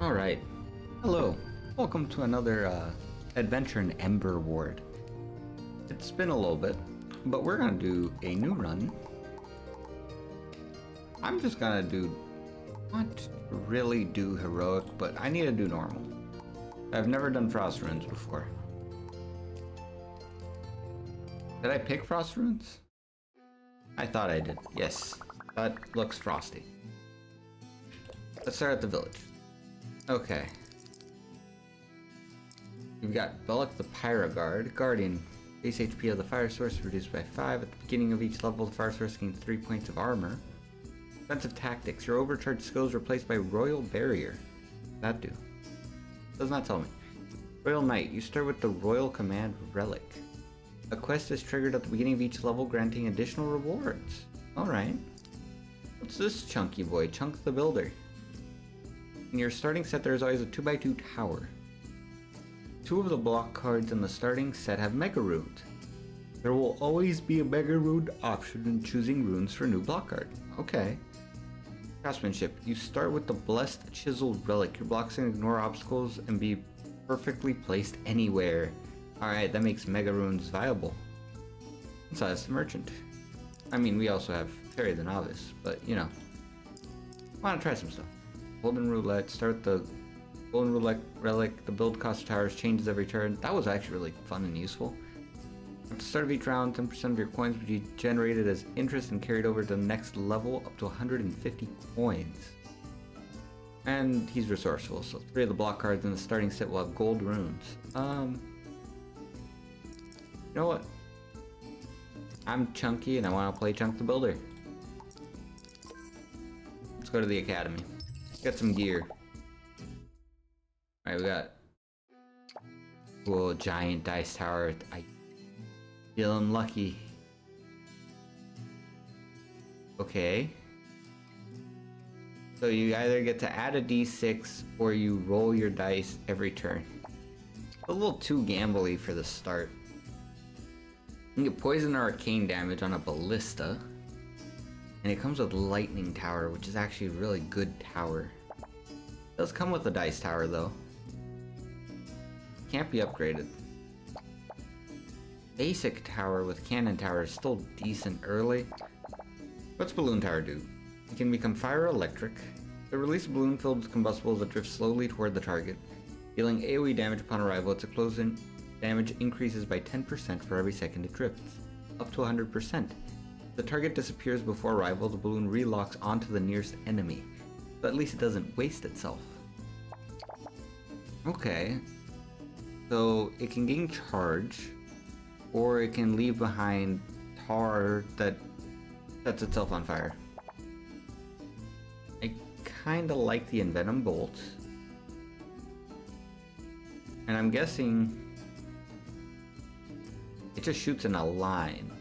Alright. Hello. Welcome to another adventure in Emberward. It's been a little bit, but we're gonna do a new run. I'm just gonna do... not really do heroic, but I need to do normal. I've never done frost runes before. Did I pick frost runes? I thought I did. Yes. That looks frosty. Let's start at the village. Okay. We've got Belloc the Pyroguard, Guardian. Base HP of the fire source reduced by 5. At the beginning of each level, the fire source gains 3 points of armor. Defensive Tactics. Your overcharged skills replaced by Royal Barrier. That do? Does not tell me. Royal Knight. You start with the Royal Command Relic. A quest is triggered at the beginning of each level, granting additional rewards. Alright. What's this chunky boy? Chunk the Builder. In your starting set, there is always a 2x2 tower. 2 of the block cards in the starting set have Mega Runes. There will always be a Mega Rune option in choosing runes for a new block card. Okay. Craftsmanship. You start with the Blessed Chiseled Relic. Your blocks can ignore obstacles and be perfectly placed anywhere. Alright, that makes Mega Runes viable. Besides the Merchant. I mean, we also have Fairy the Novice, but you know. I want to try some stuff. Golden Roulette, start the Golden Roulette Relic, the build cost of towers changes every turn. That was actually really fun and useful. At the start of each round, 10% of your coins will be generated as interest and carried over to the next level up to 150 coins. And he's resourceful, so 3 of the block cards in the starting set will have gold runes. You know what? I'm Chunky and I want to play Chunk the Builder. Let's go to the academy. Get some gear. Alright, we got cool giant dice tower. I feel unlucky. Okay. So you either get to add a d6 or you roll your dice every turn. A little too gambly for the start. You can get poison or arcane damage on a ballista. And it comes with Lightning Tower, which is actually a really good tower. It does come with a dice tower though. Can't be upgraded. Basic tower with cannon tower is still decent early. What's Balloon Tower do? It can become fire or electric. It releases a balloon filled with combustibles that drift slowly toward the target. Dealing AoE damage upon arrival, its explosion damage increases by 10% for every second it drifts. Up to 100%. If the target disappears before arrival, the balloon relocks onto the nearest enemy. But at least it doesn't waste itself. Okay. So it can gain charge, or it can leave behind tar that sets itself on fire. I kinda like the Envenom Bolt. And I'm guessing it just shoots in a line.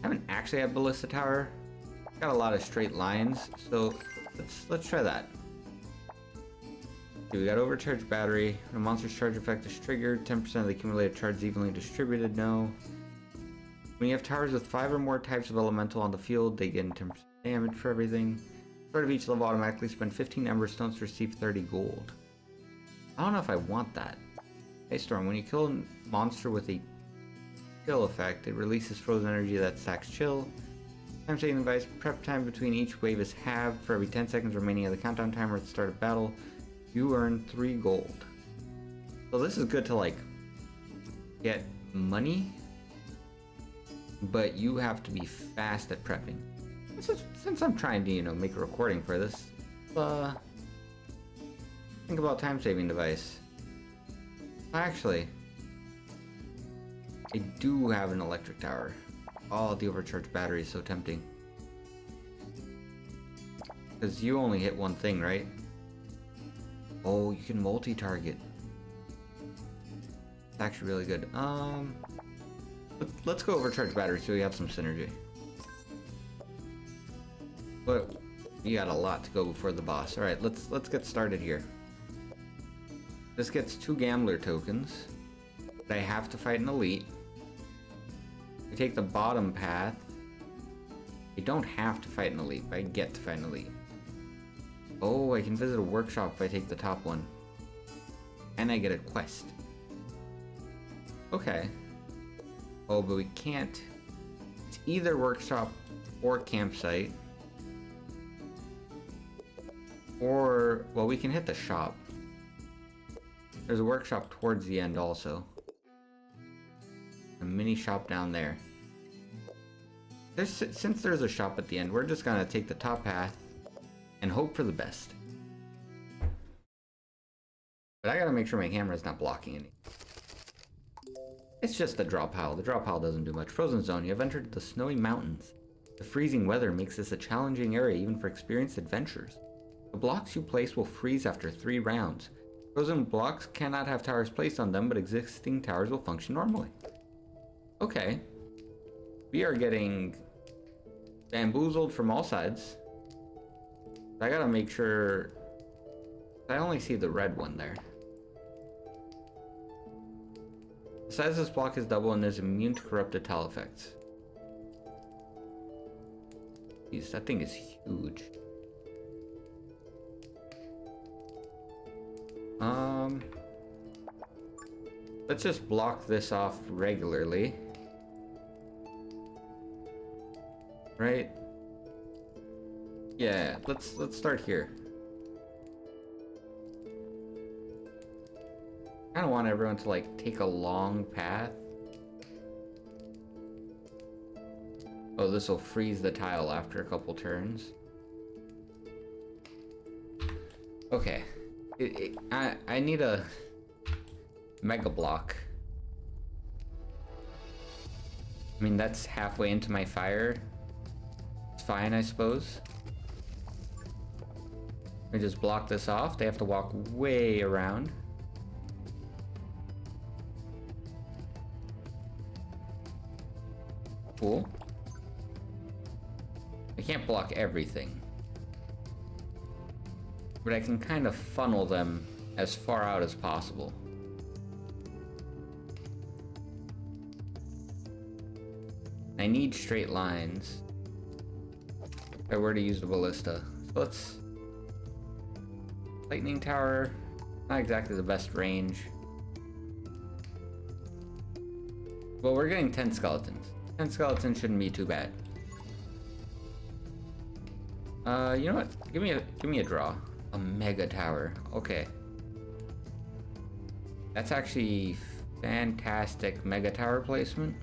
I haven't actually had Ballista Tower. Got a lot of straight lines, so let's try that. Okay, we got Overcharged Battery. When a monster's charge effect is triggered, 10% of the accumulated charge is evenly distributed. No. When you have towers with 5 or more types of elemental on the field, they get 10% damage for everything. Start of each level automatically spend 15 Ember Stones to receive 30 gold. I don't know if I want that. Hey Storm, when you kill a monster with a chill effect, it releases frozen energy that stacks chill. Time saving device, prep time between each wave is halved. For every 10 seconds remaining of the countdown timer at the start of battle, you earn 3 gold. So this is good to like get money, but you have to be fast at prepping. Since I'm trying to, you know, make a recording for this, think about time saving device. Actually, I do have an electric tower. Oh, the overcharged battery is so tempting. Because you only hit one thing, right? Oh, you can multi-target. It's actually really good. Let's go overcharged battery so we have some synergy. But you got a lot to go before the boss. Alright, let's get started here. This gets 2 gambler tokens. I have to fight an elite. I take the bottom path. I don't have to fight an elite, but I get to fight an elite. Oh, I can visit a workshop if I take the top one. And I get a quest. Okay. Oh, but we can't. It's either workshop or campsite. Or, well, we can hit the shop. There's a workshop towards the end also. A mini shop down there. Since there's a shop at the end, we're just gonna take the top path and hope for the best. But I gotta make sure my camera's not blocking any. It's just the draw pile. The draw pile doesn't do much. Frozen zone. You have entered the snowy mountains. The freezing weather makes this a challenging area even for experienced adventurers. The blocks you place will freeze after 3 rounds. Frozen blocks cannot have towers placed on them, but existing towers will function normally. Okay. We are getting bamboozled from all sides. I gotta make sure... I only see the red one there. The size of this block is double and is immune to corrupted tile effects. Jeez, that thing is huge. Let's just block this off regularly. Right? Yeah, let's start here. I kind of want everyone to like take a long path. Oh, this will freeze the tile after a couple turns. Okay. I need a mega block. I mean, that's halfway into my fire. It's fine, I suppose. We just block this off. They have to walk way around. Cool. I can't block everything. But I can kind of funnel them as far out as possible. I need straight lines if I were to use the ballista. So let's... Lightning tower, not exactly the best range. Well, we're getting 10 skeletons. 10 skeletons shouldn't be too bad. You know what? Give me a draw. A mega tower. Okay. That's actually fantastic mega tower placement.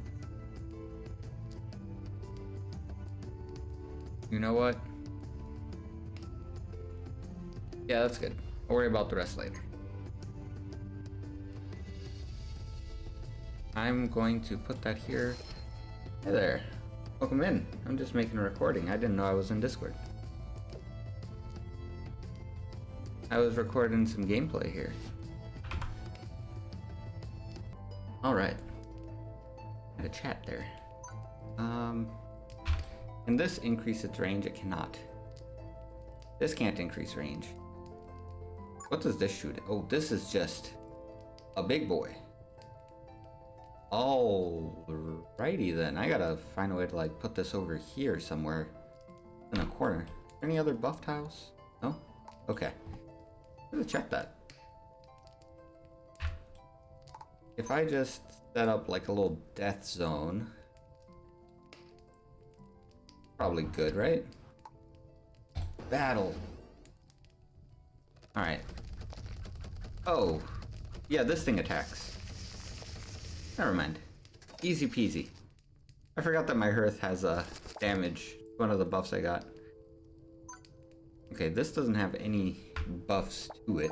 You know what? Yeah, that's good. I'll worry about the rest later. I'm going to put that here. Hey there. Welcome in. I'm just making a recording. I didn't know I was in Discord. I was recording some gameplay here. Alright. Had a chat there. Can this increase its range? It cannot. This can't increase range. What does this shoot? Oh, this is just a big boy. Alrighty then. I gotta find a way to like put this over here somewhere in a corner. Any other buff tiles? No? Okay. I'm gonna check that. If I just set up like a little death zone, probably good, right? Battle. Alright. Oh. Yeah, this thing attacks. Never mind. Easy peasy. I forgot that my hearth has damage. One of the buffs I got. Okay, this doesn't have any buffs to it.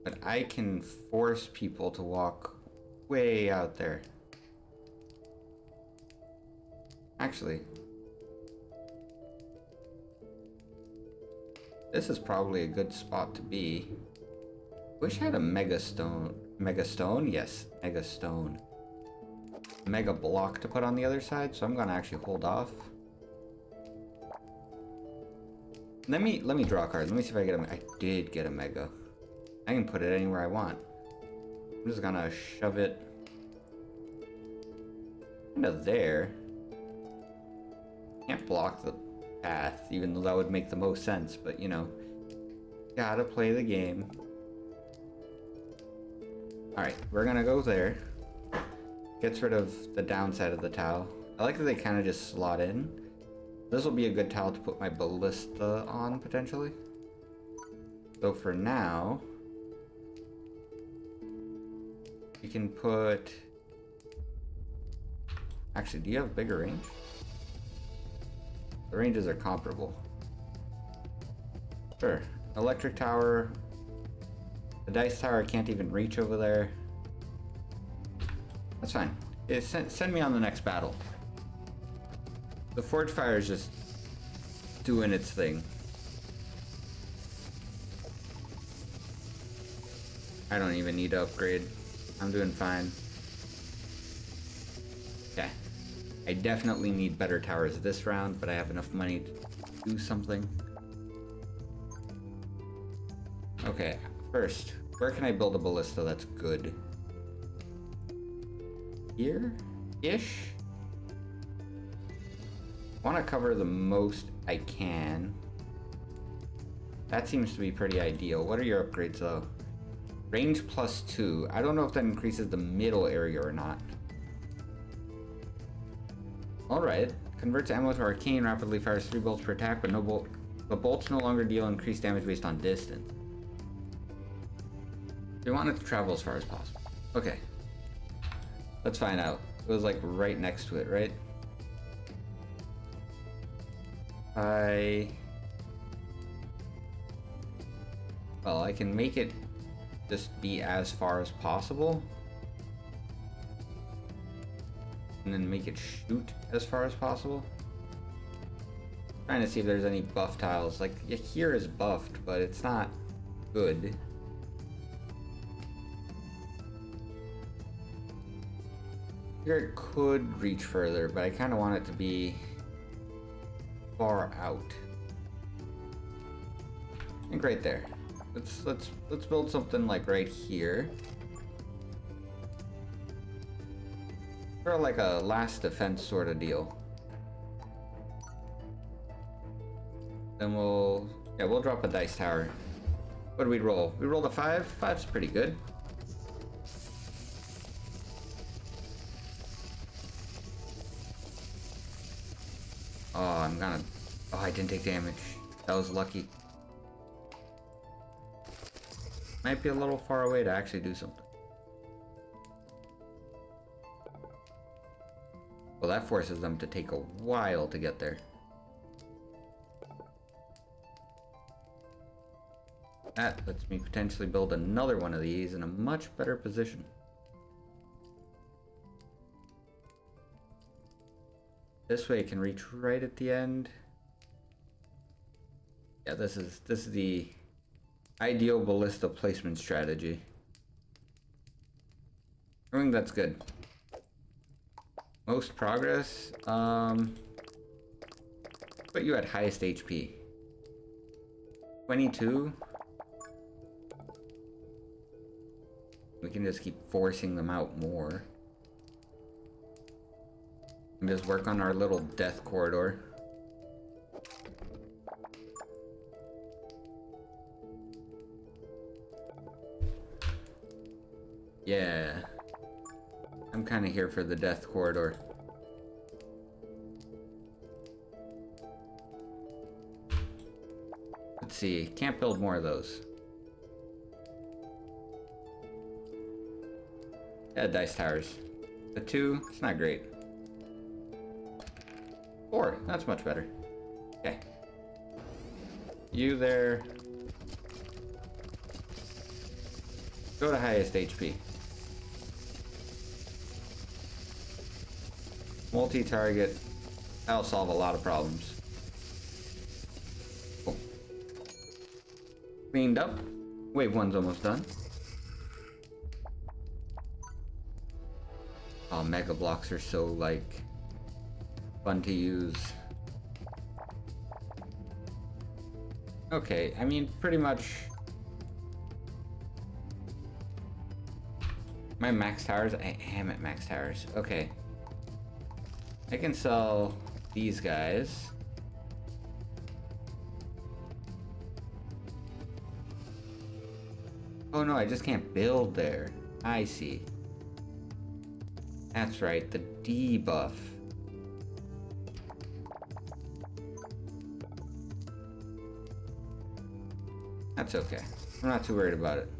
But I can force people to walk way out there. Actually, this is probably a good spot to be. Wish I had a mega stone. Mega stone? Yes, mega stone. Mega block to put on the other side, so I'm gonna actually hold off. Let me draw a card. Let me see if I get a... I did get a mega. I can put it anywhere I want. I'm just gonna shove it into there. Can't block the path, even though that would make the most sense, but you know, gotta play the game. Alright, we're gonna go there. Gets rid of the downside of the tile. I like that they kind of just slot in. This will be a good tile to put my ballista on, potentially. So for now, you can put... Actually, do you have bigger range? The ranges are comparable. Sure. Electric tower. The dice tower can't even reach over there. That's fine. Send me on the next battle. The forge fire is just doing its thing. I don't even need to upgrade. I'm doing fine. Okay. I definitely need better towers this round, but I have enough money to do something. Okay, first, where can I build a ballista that's good? Here-ish? I want to cover the most I can. That seems to be pretty ideal. What are your upgrades though? Range +2. I don't know if that increases the middle area or not. Alright. Converts ammo to arcane, rapidly fires 3 bolts per attack, but the bolts no longer deal increased damage based on distance. We want it to travel as far as possible. Okay. Let's find out. It was like right next to it, right? Well, I can make it just be as far as possible. And then make it shoot as far as possible. Trying to see if there's any buff tiles. Like, yeah, here is buffed, but it's not good. Here it could reach further, but I kind of want it to be far out. I think right there. Let's build something like right here. Or like a last defense sort of deal. Then we'll drop a dice tower. What do we roll? We rolled a 5. 5's pretty good. Oh, I didn't take damage. That was lucky. Might be a little far away to actually do something. Well, that forces them to take a while to get there. That lets me potentially build another one of these in a much better position. This way it can reach right at the end. Yeah, this is the ideal ballista placement strategy. I think that's good. Most progress, put you at highest HP. 22. We can just keep forcing them out more. And just work on our little death corridor. Yeah. I'm kind of here for the death corridor. Let's see. Can't build more of those. Yeah, dice towers. The 2, it's not great. 4, that's much better. Okay. You there. Go to highest HP. Multi-target. That'll solve a lot of problems. Cool. Cleaned up. Wave 1's almost done. Oh, mega blocks are so, like, fun to use. Okay, I mean, pretty much... My max towers? I am at max towers. Okay. I can sell these guys. Oh no, I just can't build there. I see. That's right, the debuff. That's okay. I'm not too worried about it.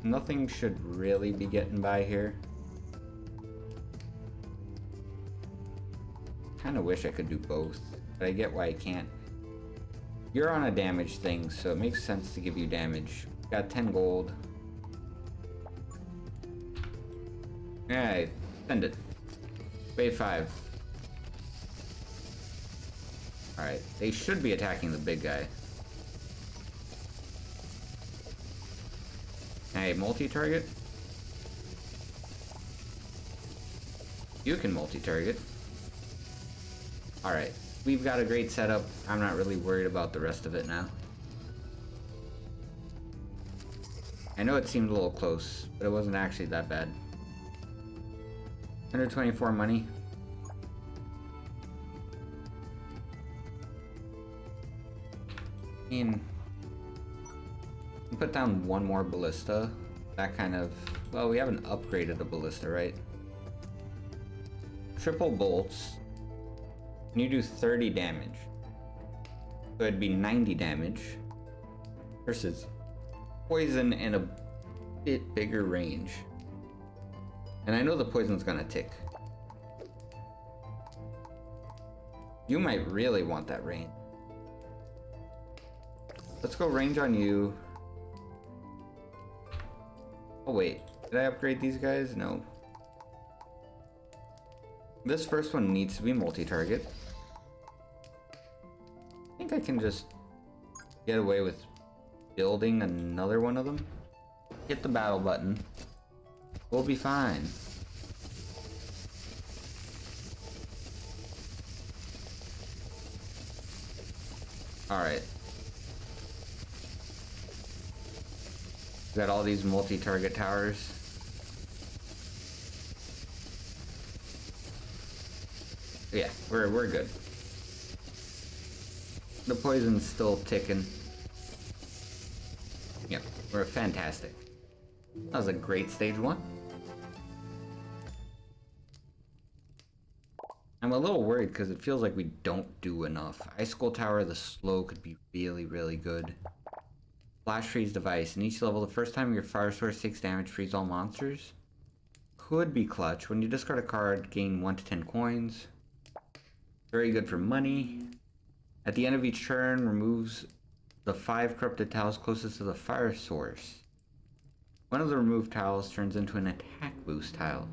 Nothing should really be getting by here. Kinda wish I could do both, but I get why I can't. You're on a damage thing, so it makes sense to give you damage. Got 10 gold. Alright, send it. Wave 5. Alright, they should be attacking the big guy. Hey, multi-target? You can multi-target. Alright, we've got a great setup. I'm not really worried about the rest of it now. I know it seemed a little close, but it wasn't actually that bad. 124 money. I mean, put down one more ballista. That kind of... Well, we haven't upgraded a ballista, right? Triple bolts. And you do 30 damage. So it'd be 90 damage. Versus poison in a bit bigger range. And I know the poison's gonna tick. You might really want that range. Let's go range on you. Oh wait, did I upgrade these guys? No. This first one needs to be multi-target. I think I can just get away with building another one of them. Hit the battle button. We'll be fine. Alright. Got all these multi-target towers. Yeah, we're good. The poison's still ticking. Yep, we're fantastic. That was a great stage 1. I'm a little worried because it feels like we don't do enough. Ice Skull Tower, the slow could be really, really good. Flash Freeze device. In each level, the first time your fire source takes damage, freeze all monsters. Could be clutch. When you discard a card, gain 1 to 10 coins. Very good for money. At the end of each turn, removes the 5 corrupted tiles closest to the fire source. One of the removed tiles turns into an attack boost tile.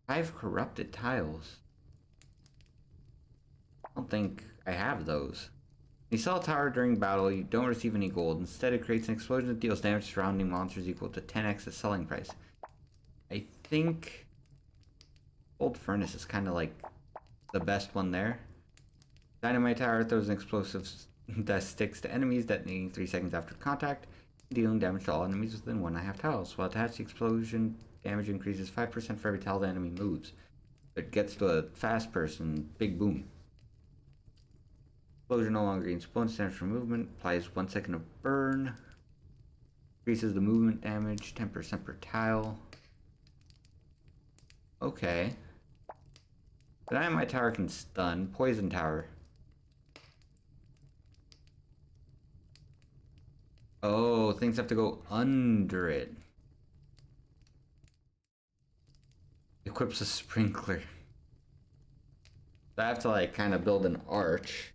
5 corrupted tiles? I don't think I have those. When you sell a tower during battle, you don't receive any gold. Instead, it creates an explosion that deals damage to surrounding monsters equal to 10x the selling price. I think Old Furnace is kind of like the best one there. Dynamite Tower throws an explosive that sticks to enemies, detonating 3 seconds after contact, dealing damage to all enemies within 1.5 tiles. While attached, the explosion damage increases 5% for every tile the enemy moves. It gets to a fast person, big boom. Explosion no longer gains bonus damage from movement, applies 1 second of burn, increases the movement damage 10% per tile. Okay. Dynamite Tower can stun. Poison Tower. Oh, things have to go under it. Equips a sprinkler. So I have to like kind of build an arch.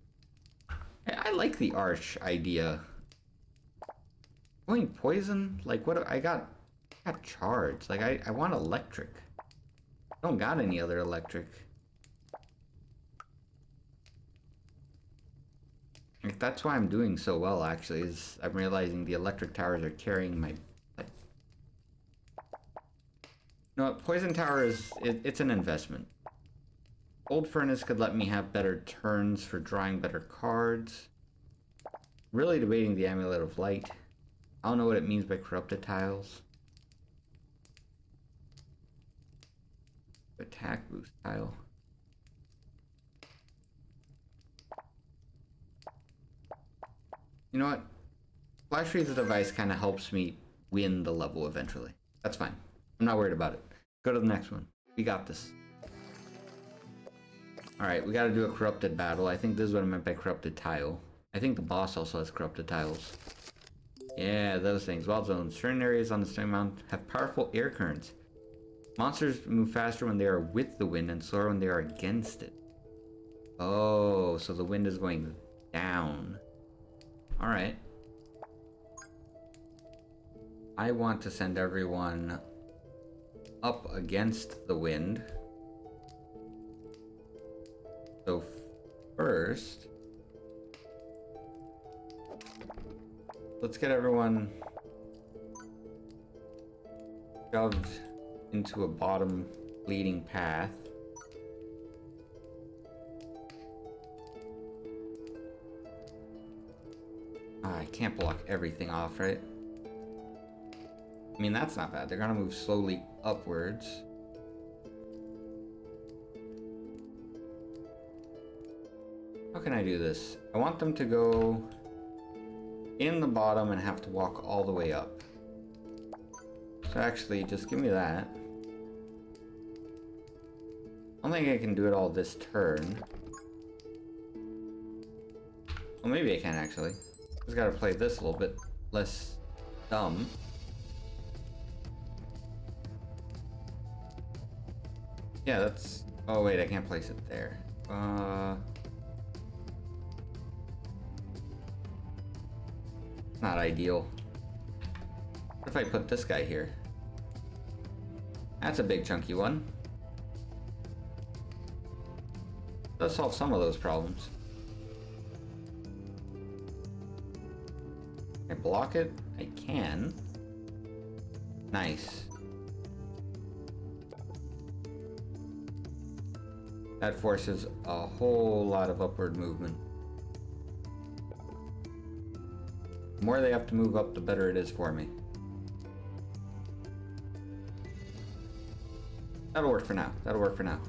I like the arch idea. Going poison? Like what? I got charge. Like I want electric. I don't got any other electric. Like, that's why I'm doing so well actually, is I'm realizing the electric towers are carrying my... Like... No, Poison Tower is... it's an investment. Old Furnace could let me have better turns for drawing better cards. Really debating the Amulet of Light. I don't know what it means by corrupted tiles. attack boost tile. You know what? Flash freeze the device kind of helps me win the level eventually. That's fine. I'm not worried about it. Go to the next one. We got this. Alright, we gotta do a corrupted battle. I think this is what I meant by corrupted tile. I think the boss also has corrupted tiles. Yeah, those things. Wild zones. Certain areas on the snowy mountain have powerful air currents. Monsters move faster when they are with the wind and slower when they are against it. Oh, so the wind is going down. Alright. I want to send everyone up against the wind. So first, let's get everyone shoved into a bottom leading path. I can't block everything off, right? I mean, that's not bad. They're gonna move slowly upwards. How can I do this? I want them to go in the bottom and have to walk all the way up. So actually, just give me that. I don't think I can do it all this turn. Well, maybe I can actually. Just gotta play this a little bit less dumb. Yeah, that's... Oh wait, I can't place it there. Not ideal. What if I put this guy here? That's a big chunky one. Does solve some of those problems. Can I block it? I can. Nice. That forces a whole lot of upward movement. The more they have to move up, the better it is for me. That'll work for now. That'll work for now.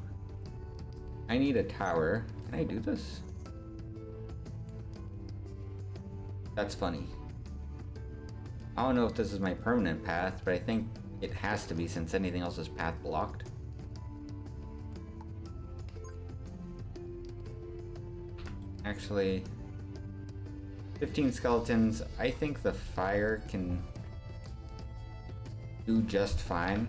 I need a tower. Can I do this? That's funny. I don't know if this is my permanent path, but I think it has to be since anything else is path blocked. Actually, 15 skeletons. I think the fire can do just fine.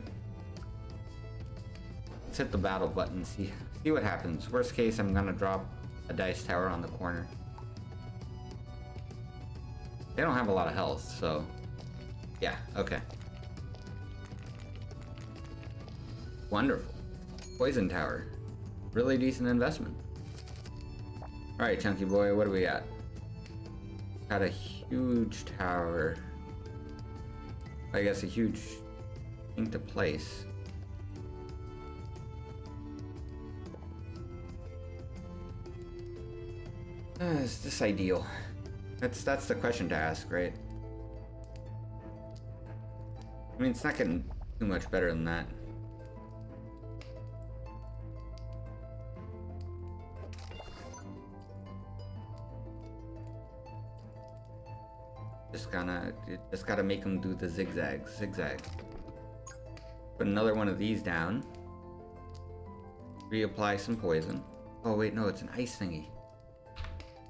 Let's hit the battle button, see what happens. Worst case, I'm gonna drop a dice tower on the corner. They don't have a lot of health, so yeah, okay. Wonderful. Poison tower. Really decent investment. Alright, chunky boy, what do we got? Got a huge tower. I guess a huge thing to place. Is this ideal? That's the question to ask, right? I mean, it's not getting too much better than that. Just gotta make them do the zigzag. Put another one of these down. Reapply some poison. Oh wait, no, it's an ice thingy.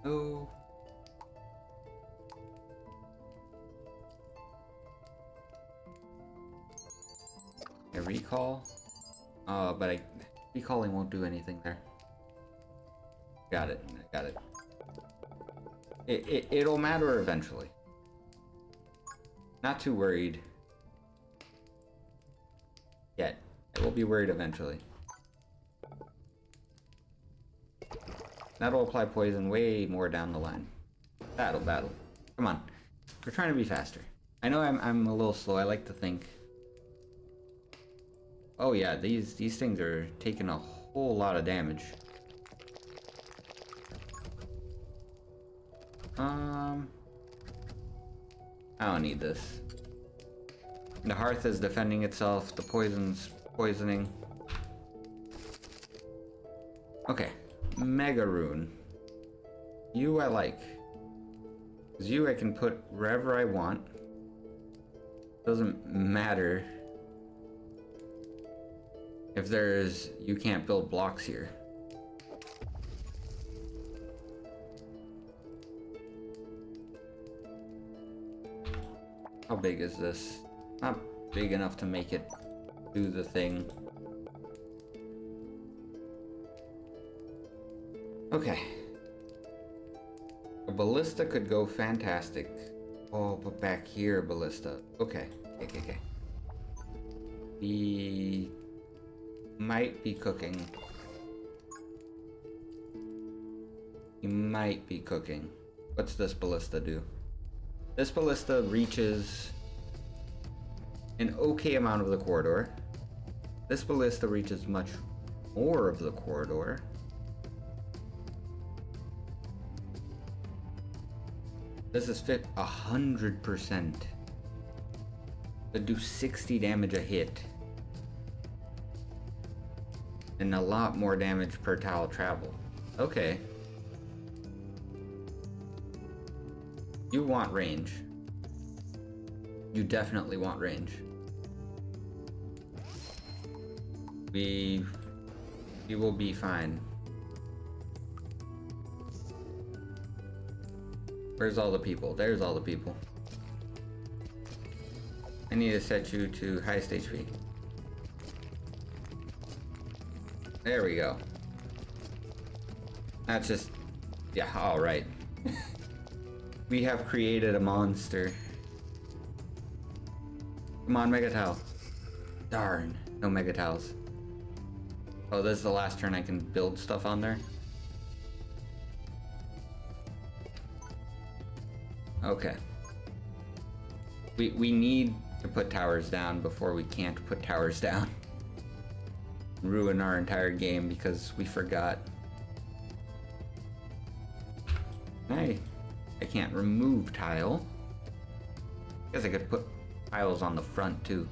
Oh. I recall? But recalling won't do anything there. Got it. It'll matter eventually. Not too worried yet. I will be worried eventually. That'll apply poison way more down the line. Battle. Come on. We're trying to be faster. I know I'm a little slow. I like to think. Oh yeah, these things are taking a whole lot of damage. I don't need this. The hearth is defending itself. The poison's poisoning. Okay, Mega Rune. You I like. Because you I can put wherever I want. Doesn't matter if there's... You can't build blocks here. How big is this? Not big enough to make it do the thing. Okay. A ballista could go fantastic. Oh, but back here, ballista. Okay. Okay. We might be cooking. You might be cooking. What's this ballista do? This ballista reaches an okay amount of the corridor. This ballista reaches much more of the corridor. This is 100%. But do 60 damage a hit. And a lot more damage per tile travel. Okay. You want range. You definitely want range. We will be fine. Where's all the people? There's all the people. I need to set you to highest HP. There we go. That's just... Yeah, alright. We have created a monster. Come on, Mega Tile. Darn, no Mega Tiles. Oh, this is the last turn I can build stuff on there? Okay. We need to put towers down before we can't put towers down. Ruin our entire game because we forgot. Hey, I can't remove tile. Guess I could put tiles on the front too.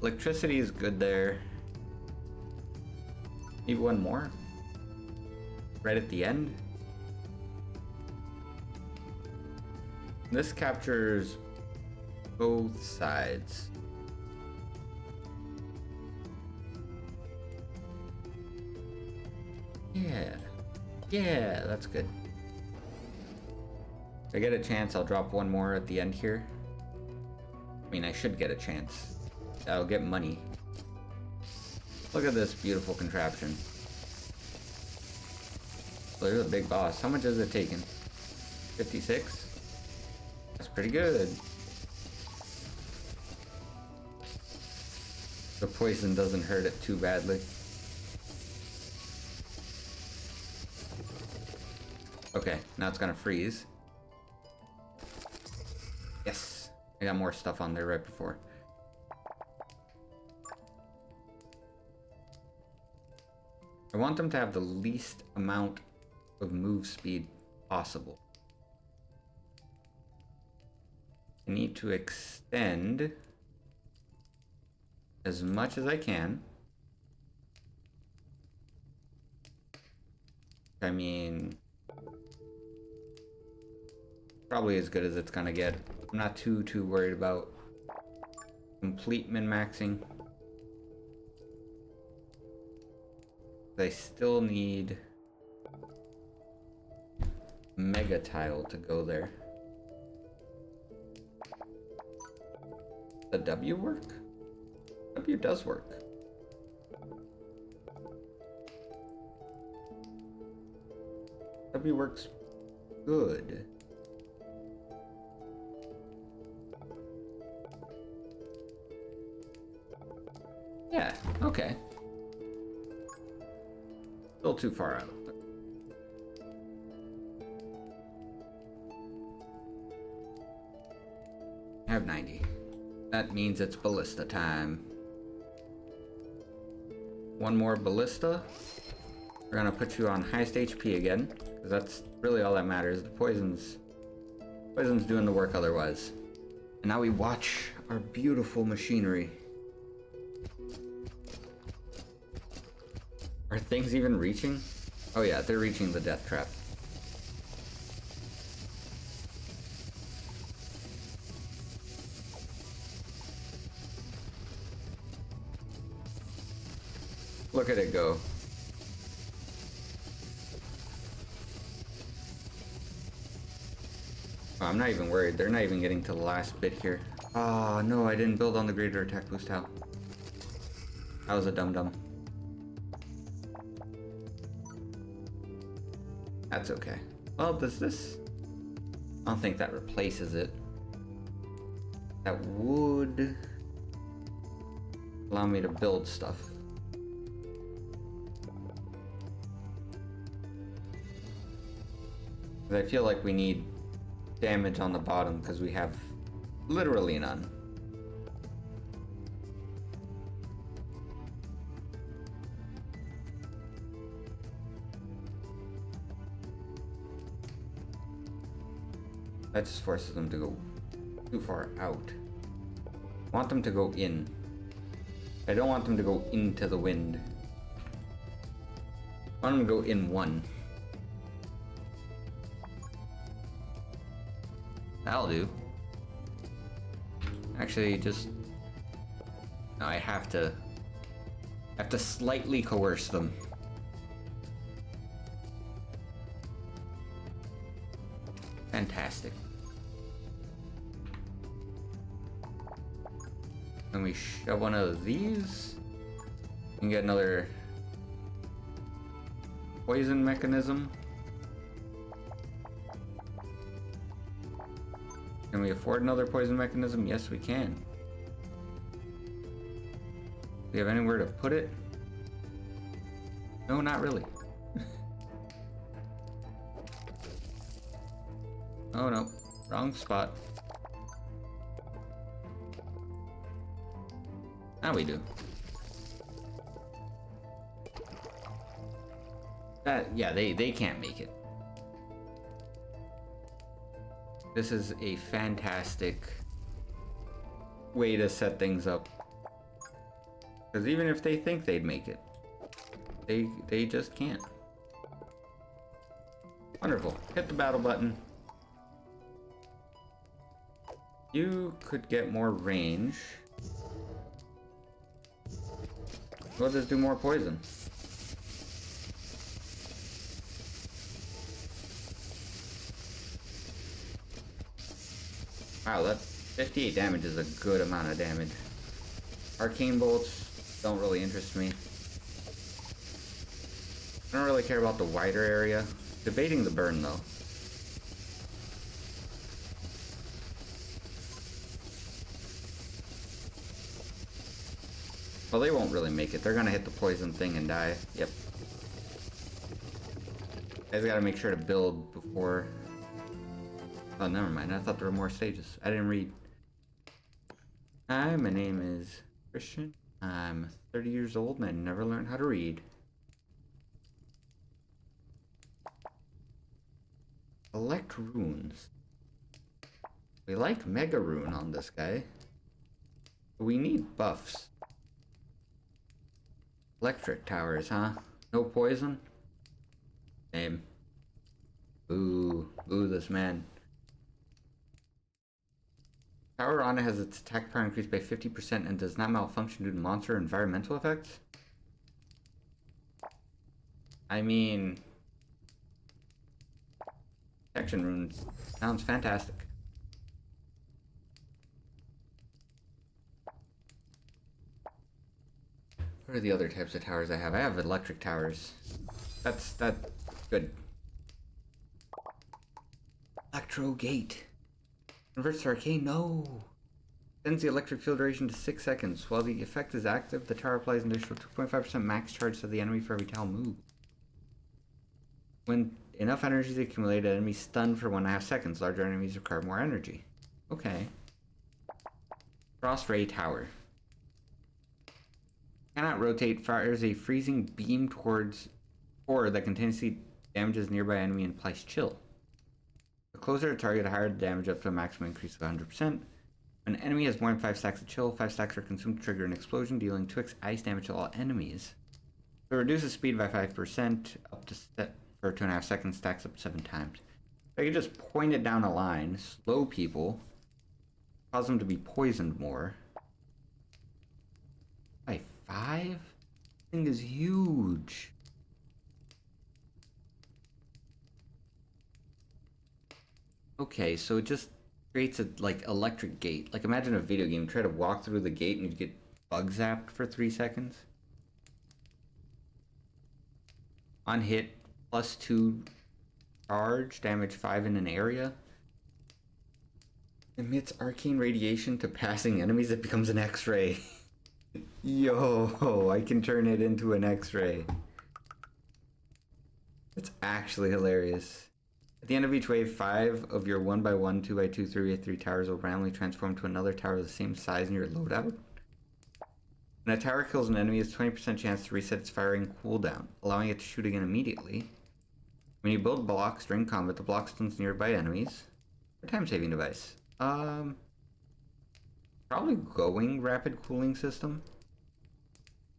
Electricity is good there. Maybe one more? Right at the end? This captures both sides. Yeah, that's good. If I get a chance, I'll drop one more at the end here. I mean, I should get a chance. I'll get money. Look at this beautiful contraption. Oh, there's a big boss. How much is it taking? 56? That's pretty good. The poison doesn't hurt it too badly. Okay, now it's gonna freeze. Yes, I got more stuff on there right before. I want them to have the least amount of move speed possible. I need to extend as much as I can. I mean, probably as good as it's gonna get. I'm not too worried about complete min-maxing. I still need Mega Tile to go there. The W work? W does work. W works good. Yeah, okay. Still too far out. I have 90. That means it's ballista time. One more ballista. We're gonna put you on highest HP again, because that's really all that matters. The poison's doing the work otherwise. And now we watch our beautiful machinery. Are things even reaching? Oh yeah, they're reaching the death trap. Look at it go. Oh, I'm not even worried. They're not even getting to the last bit here. Oh no, I didn't build on the greater attack boost. How? I was a dum-dum. That's okay. Well, does this... I don't think that replaces it. That would allow me to build stuff. I feel like we need damage on the bottom because we have literally none. That just forces them to go too far out. I want them to go in. I don't want them to go into the wind. I want them to go in one. That'll do. Actually, just... No, I have to slightly coerce them. Fantastic. Then we shove one of these. And get another poison mechanism. Can we afford another poison mechanism? Yes, we can. Do we have anywhere to put it? No, not really. Oh no, wrong spot. Now we do. Yeah, they can't make it. This is a fantastic way to set things up. Because even if they think they'd make it, they just can't. Wonderful. Hit the battle button. You could get more range. We'll just do more poison. Wow, that 58 damage is a good amount of damage. Arcane bolts don't really interest me. I don't really care about the wider area. Debating the burn though. Well, they won't really make it. They're gonna hit the poison thing and die. Yep. I just gotta make sure to build before... Oh, never mind. I thought there were more stages. I didn't read. Hi, my name is Christian. I'm 30 years old and I never learned how to read. Elect runes. We like Mega Rune on this guy. We need buffs. Electric towers, huh? No poison? Same. Boo. Boo this man. Tower on it has its attack power increased by 50% and does not malfunction due to monster or environmental effects? I mean... Protection rune sounds fantastic. What are the other types of towers I have? I have electric towers. That's good. Electro Gate. Converts to arcane? No! Sends the electric field duration to 6 seconds. While the effect is active, the tower applies an additional 2.5% max charge to the enemy for every tower move. When enough energy is accumulated, enemies stunned for 1.5 seconds. Larger enemies require more energy. Okay. Frost Ray Tower. Cannot rotate, fires a freezing beam towards ore that continuously damages nearby enemy and applies chill. The closer to target, the higher the damage up to a maximum increase of 100%. When an enemy has more than 5 stacks of chill, 5 stacks are consumed to trigger an explosion, dealing 2x ice damage to all enemies. So it reduces speed by 5%, up to for 2.5 seconds, stacks up 7 times. So I can just point it down a line, slow people, cause them to be poisoned more. By 5? This thing is huge. Okay, so it just creates a like electric gate. Like imagine a video game, try to walk through the gate and you get bug zapped for 3 seconds. On hit, +2 charge, damage 5 in an area. Emits arcane radiation to passing enemies, it becomes an X-ray. Yo, I can turn it into an X-ray. It's actually hilarious. At the end of each wave, 5 of your 1x1, 2x2, 3x3 towers will randomly transform to another tower the same size in your loadout. When a tower kills an enemy, it's 20% chance to reset its firing cooldown, allowing it to shoot again immediately. When you build blocks during combat, the block stuns nearby enemies. Or time-saving device. Probably going rapid cooling system.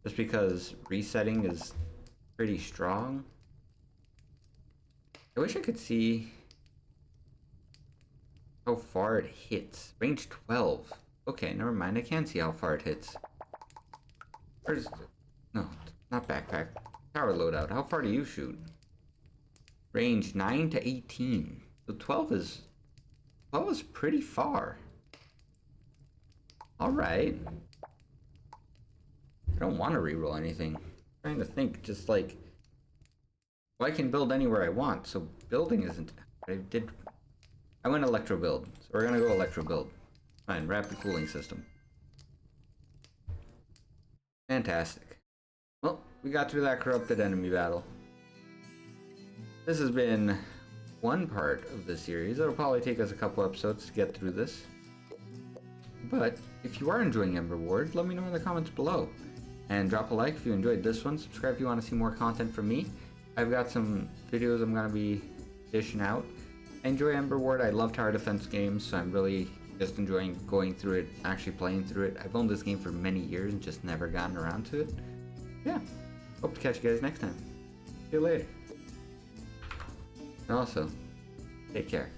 Just because resetting is pretty strong. I wish I could see how far it hits. Range 12. Okay, never mind. I can see how far it hits. Where's... No, not backpack. Tower loadout. How far do you shoot? Range 9 to 18. So 12 is pretty far. Alright. I don't want to reroll anything. I'm trying to think, just like... Well, I can build anywhere I want, so building isn't... I went electro build, so we're gonna go electro build. Fine, rapid cooling system. Fantastic. Well, we got through that corrupted enemy battle. This has been one part of the series. It'll probably take us a couple episodes to get through this. But if you are enjoying Emberward, let me know in the comments below. And drop a like if you enjoyed this one. Subscribe if you want to see more content from me. I've got some videos I'm going to be dishing out. I enjoy Emberward. I love tower defense games, so I'm really just enjoying going through it, actually playing through it. I've owned this game for many years and just never gotten around to it. Yeah, hope to catch you guys next time. See you later. And also, take care.